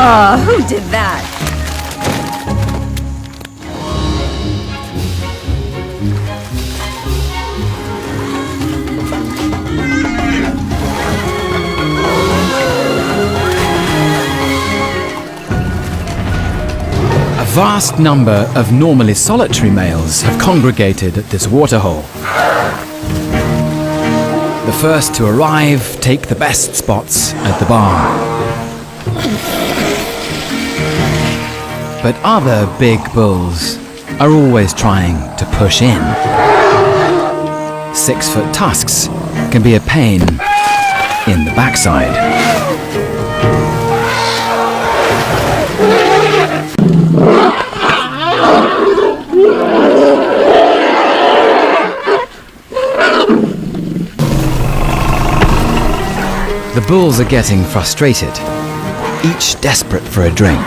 Oh, who did that? A vast number of normally solitary males have congregated at this waterhole. The first to arrive take the best spots at the bar. But other big bulls are always trying to push in. 6-foot tusks can be a pain in the backside. The bulls are getting frustrated, each desperate for a drink.